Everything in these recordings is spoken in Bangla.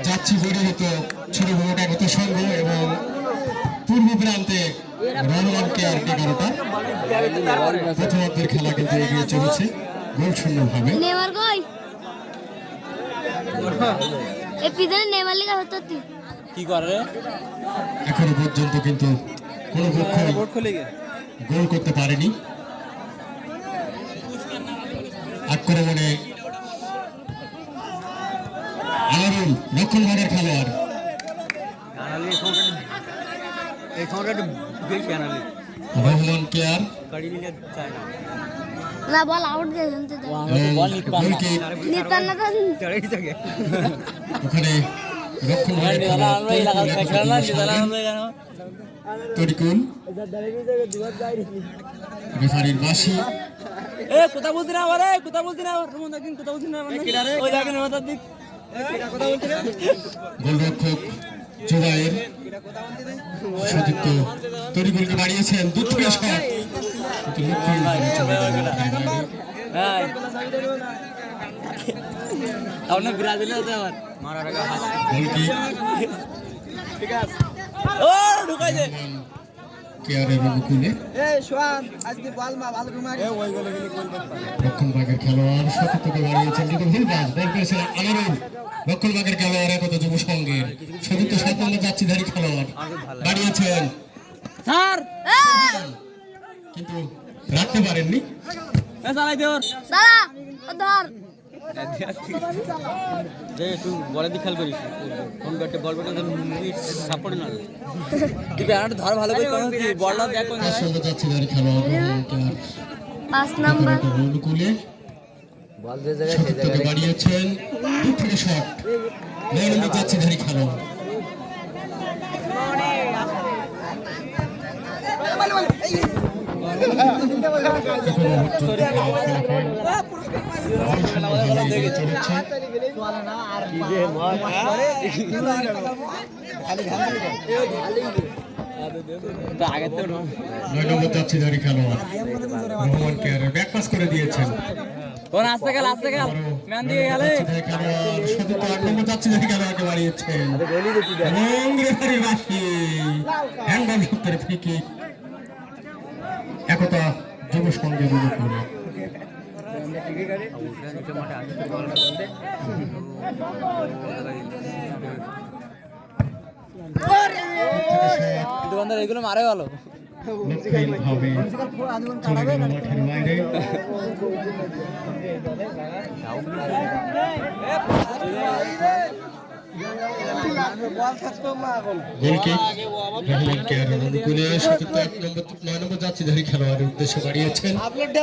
যাচ্ছি পরিহিত ছোট বড়টা গত সংঘ এবং পূর্ব প্রান্তে রহমান কেয়ার 11টা প্রথমার্ধের খেলা কিন্তু এগিয়ে চলেছে গোল শূন্য ভাবে। এখনো পর্যন্ত কিন্তু কোনো পক্ষ গোল করতে পারেনি। আক্রমণে আলারুল রক্ষণ ভাগের খেলোয়াড় রহমান কেয়ার ওখানে রক্ষণ তরিকুল রেফারির বাঁশি গোলরক্ষক জুবাইর সতীর্থ তরিকুলকে বাড়িয়েছেন দূর থেকে শট রক্ষণভাগের খেলোয়াড় সতীর্থকে বাড়িয়েছেন কিন্তু ভুল পাস বল পেয়েছিলেন আনারুল রক্ষণভাগের খেলোয়াড় একতা যুব সংঘের সতীর্থ 7 নম্বর যাত্রীধারী খেলোয়াড় বাড়িয়েছেন কিন্তু রাখতে পারেননি। বাড়িয়েছেন যাত্রীধারী খেলোয়াড় যাত্রীধারী খেলোয়াড় রহমান কেয়ার ব্যাক পাস করে দিয়েছেন যাত্রীধারী খেলোয়াড়কে বাড়িয়েছেন একতা যুব সংঘে করে দোকানদার এগুলো মারে ভালো মাঠের বাইরে যাত্রীধারী খেলোয়াড়ের উদ্দেশ্যে বাড়িয়েছেন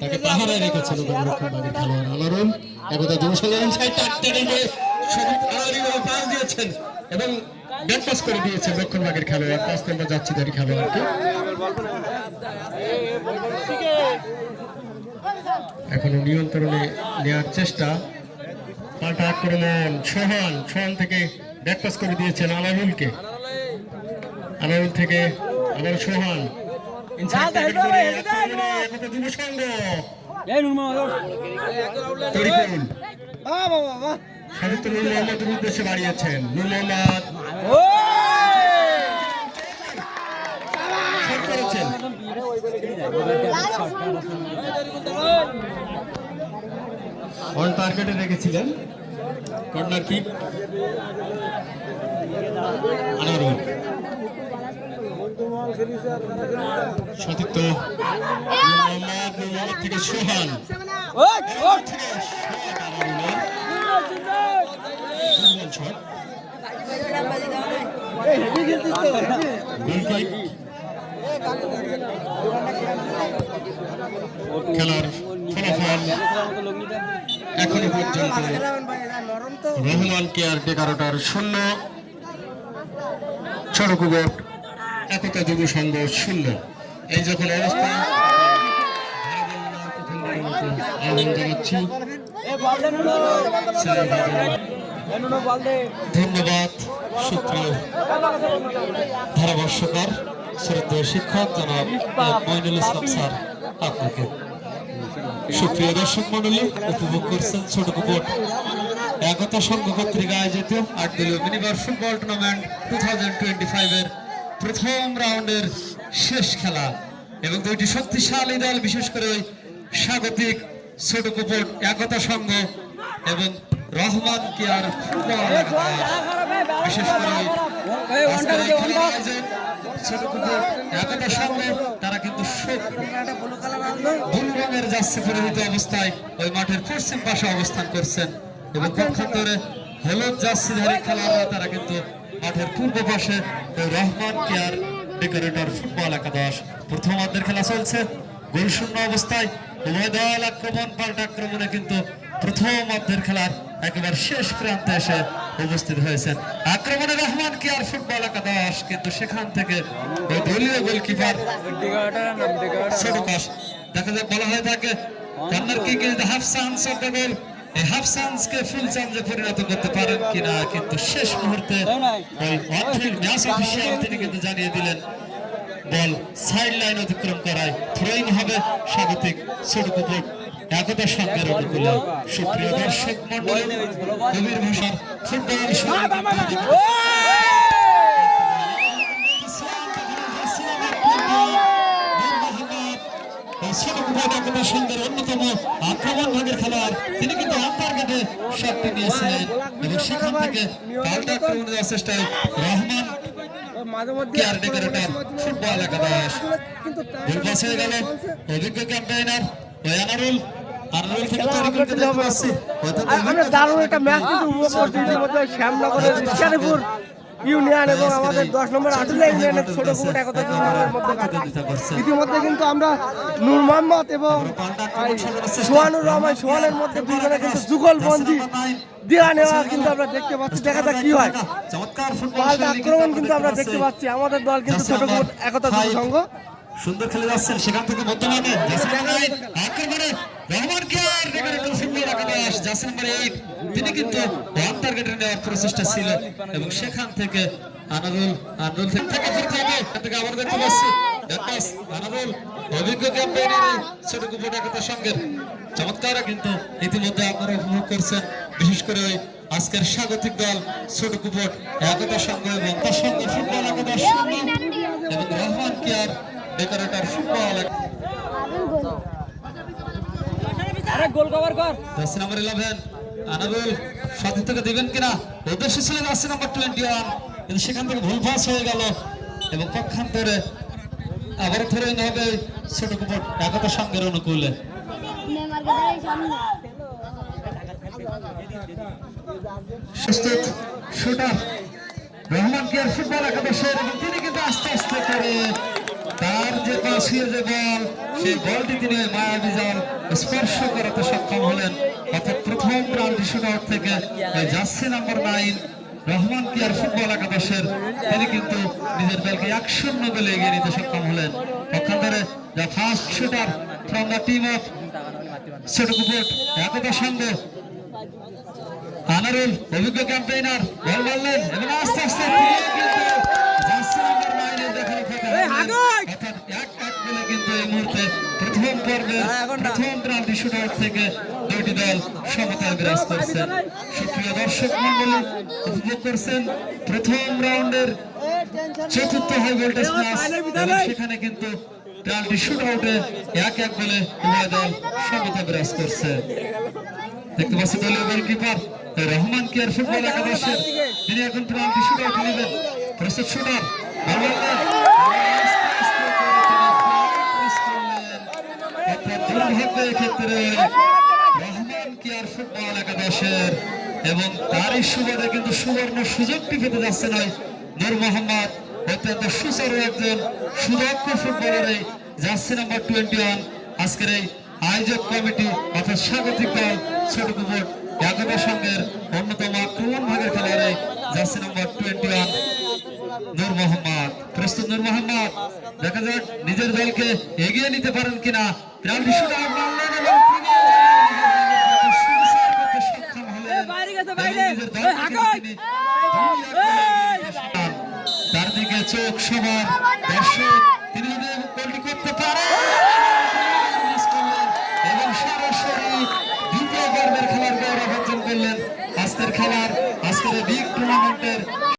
তাকে পাহারায় রেখেছেন খেলোয়াড় আনারুল একতা যুব সংঘের পাস দিয়েছেন এবং ব্যাক পাস করে দিয়েছেন রক্ষণভাগের খেলোয়াড় 5 নম্বর যাত্রীধারী খেলোয়াড়কে। এখনো নিয়ন্ত্রণে নেওয়ার চেষ্টা পাল্টা আক্রমণ সোহান থেকে ব্যাক পাস করে দিয়েছেন আনারুলকে আনারুল থেকে আবার সোহান উদ্দেশ্যে বাড়িয়েছেন নুর মোহাম্মদ অন টার্গেটে রেখেছিলেন কর্নার কিক আনারুল সতীর্থ থেকে সোহান খেলার ফলাফল এখনো পর্যন্ত রহমান কেয়ার 11টার 0 সড়কগোট একতা যুব সংঘ 0। এই যখন অবস্থা আহ্বান জানাচ্ছি ধন্যবাদ সূত্র ধারাভাষ্যকার শ্রদ্ধেয় শিক্ষক জনাব মইনুল ইসলাম স্যার আপনাকে। সুপ্রিয় দর্শক মন্ডলী, উপভোগ করছেন ছোট কুপট একতা সংঘ কর্তৃক আয়োজিত ৮ দলীয় মিনিবার ফুটবল টুর্নামেন্ট 2025 এর প্রথম রাউন্ডের শেষ খেলা এবং দুইটি শক্তিশালী দল, বিশেষ করে ওই স্বাগতিক ছোট কুপট একতা সংঘ এবং রহমান কেয়ার ফুটবল একাদশ। বিশেষ করে ছোট কুপট একতা সংঘ তারা কিন্তু ব্লু রঙের জার্সি পরিহিত অবস্থায় ওই মাঠের পশ্চিম পাশে অবস্থান করছেন এবং পক্ষান্তরে হলুদ জার্সিধারী খেলোয়াড়রা তারা কিন্তু মাঠের পূর্ব পাশে রহমান কেয়ার ডেকোরেটর ফুটবল একাদশ। প্রথমার্ধের খেলা চলছে, গোলশূন্য অবস্থায় উভয় দল আক্রমণ পাল্টা আক্রমণে কিন্তু প্রথমার্ধের খেলার একেবারে শেষ প্রান্তে এসে উপস্থিত হয়েছেন। আক্রমণে রহমান কেয়ার ফুটবল একাদশ, কিন্তু সেখান থেকে ওই দলীয় গোলকিপার দেখা যায় বলা হয়ে থাকে corner kick is the half chance of the গোল। এই হাফ চান্সকে ফুল চান্সে পরিণত করতে পারেন কিনা, কিন্তু শেষ মুহূর্তে ওই ম্যাচ অফিসিয়াল তিনি কিন্তু জানিয়ে দিলেন বল সাইড লাইন অতিক্রম করায় থ্রোইং হবে স্বাগতিক ছোট কুপট একতা সংঘের অনুকূলে। সুপ্রিয় দর্শক মন্ডলী, কবির ভাষার ফুটবল সংঘের অন্যতম আক্রমণ ভাগের খেলোয়াড়, তিনি কিন্তু আন্টার্গেটে শটটি নিয়েছিলেন এবং সেখান থেকে পাল্টা আক্রমণ দেওয়ার চেষ্টায় রহমান কেয়ার ডেকোরেটর ফুটবল একাদশ গোল পাস হয়ে গেল। অভিজ্ঞ ক্যাম্পেইনার আনারুল দারুণ একটা ম্যাচ কিন্তু উপভোগ করছি। এর মধ্যে শ্যামনগরের শেরপুর ইউনিয়ন এবং আমাদের 10 নম্বর আটুলা ইউনিয়নের ছোট কুপট একতা সংঘের মধ্যে ইতিমধ্যে কিন্তু আমরা নূর মোহাম্মদ এবং সোহানুর রহমান সোহানের মধ্যে দুজনে কিন্তু যুগলবন্দি দেওয়া নেওয়া কিন্তু আমরা দেখতে পাচ্ছি। দেখা যাক কি হয়। পাল্টা আক্রমণ কিন্তু আমরা দেখতে পাচ্ছি। আমাদের দল কিন্তু ছোট কুপট একতা সংঘ সুন্দর খেলে যাচ্ছেন, সেখান থেকে মধ্যমানে আক্রমণে রহমান কেয়ার ডেকোরেটর ফুটবল একাদশ জার্সি নাম্বার 8 তিনি কিন্তু ওয়ান টার্গেটে নেওয়ার প্রচেষ্টা ছিল এবং সেখান থেকে আনারুল থেকে ফিরতে হবে। এখান থেকে আবার দেখতে পাচ্ছি আনারুল অভিজ্ঞ ক্যাম্পেইনার ছোট কুপট একতা সংঘের চমৎকার কিন্তু ইতিমধ্যে আপনারা উপভোগ করছেন। বিশেষ করে ওই আজকের স্বাগতিক দল ছোট কুপট একতা সংঘ এবং তার সঙ্গে ফুটবল একাদশ এবং Rahman care decorator football goal cover কর। জার্সি নাম্বার 11 আনারুল সাথে থেকে দিবেন কিনা উদ্দেশ্য ছিল জার্সি নাম্বার 21, কিন্তু সেখান থেকে ভুল পাস হয়ে গেল এবং পক্ষান্তরে আবার ধরে হবে ছোট কুপট একতা সংঘের অনুকূলে। প্রস্তুত শুটার রহমান কেয়ার ফুটবল একাদশের এবং তিনি কিন্তু আস্তে আস্তে করে তার যে পাশে যে বল, সেই বলটি তিনি মায়াবী জাল স্পর্শ করাতে সক্ষম হলেন। অর্থাৎ প্রথম রাউন্ডটি শুট আউট থেকে jersey number 9 Rahman care football একাদশের তিনি কিন্তু নিজের দলকে 1-0 গোলে এগিয়ে নিতে সক্ষম হলেন। পক্ষান্তরে the first shooter from the team of ছোট কুপট একতা সংঘ আনারুল অভিজ্ঞ ক্যাম্পেইনার বল মারলেন এবং আস্তে আস্তে জার্সি নাম্বার 9 এর দেখার অর্থাৎ 1-1 গোলে কিন্তু এই মুহূর্তে প্রথম পর্বে প্রথম রাউন্ডে শুট আউট থেকে দুইটি দল সমতায় বিরাজ করছেন। সুপ্রিয় দর্শক মন্ডলী, উপভোগ করছেন প্রথম রাউন্ডের চতুর্থ হাই ভোল্টেজ ম্যাচ। সেখানে কিন্তু রাউন্ডটি শুট আউটে 1-1 গোলে উভয় দল সমতায় বিরাজ করছে। দেখতে পাচ্ছি দলীয় গোলকিপার রহমান কেয়ার ফুটবল একাদশের তিনি এখন রাউন্ডটি শুট আউট নেবেন। প্রস্তুত শুটার ক্ষেত্রে রহমান কেয়ার ফুটবল একাদশের এবং তারই সুবাদে কিন্তু সুবর্ণ সুযোগটি পেতে যাচ্ছে নয় নূর মোহাম্মদ, অত্যন্ত সুচারু একজন সুদক্ষ ফুটবলার এই জার্সি নাম্বার 21 আজকের এই আয়োজক কমিটি অর্থাৎ স্বাগতিক দল ছোট কুপট একতা সংঘের অন্যতম আক্রমণ ভাগের খেলোয়াড় জার্সি নাম্বার 21 নূর মোহাম্মদ। প্রস্তুত নূর মোহাম্মদ, দেখা যাক নিজের দলকে এগিয়ে নিতে পারেন কিনা। পেনাল্টি শুট আউট মারলেন এবং সক্ষম হলেন তার দিকে চোখ সবার দর্শক, তিনি যদি গোলটি করতে পারেন এবং করলেন আজকের খেলার আজকের বিগ টুর্নামেন্টের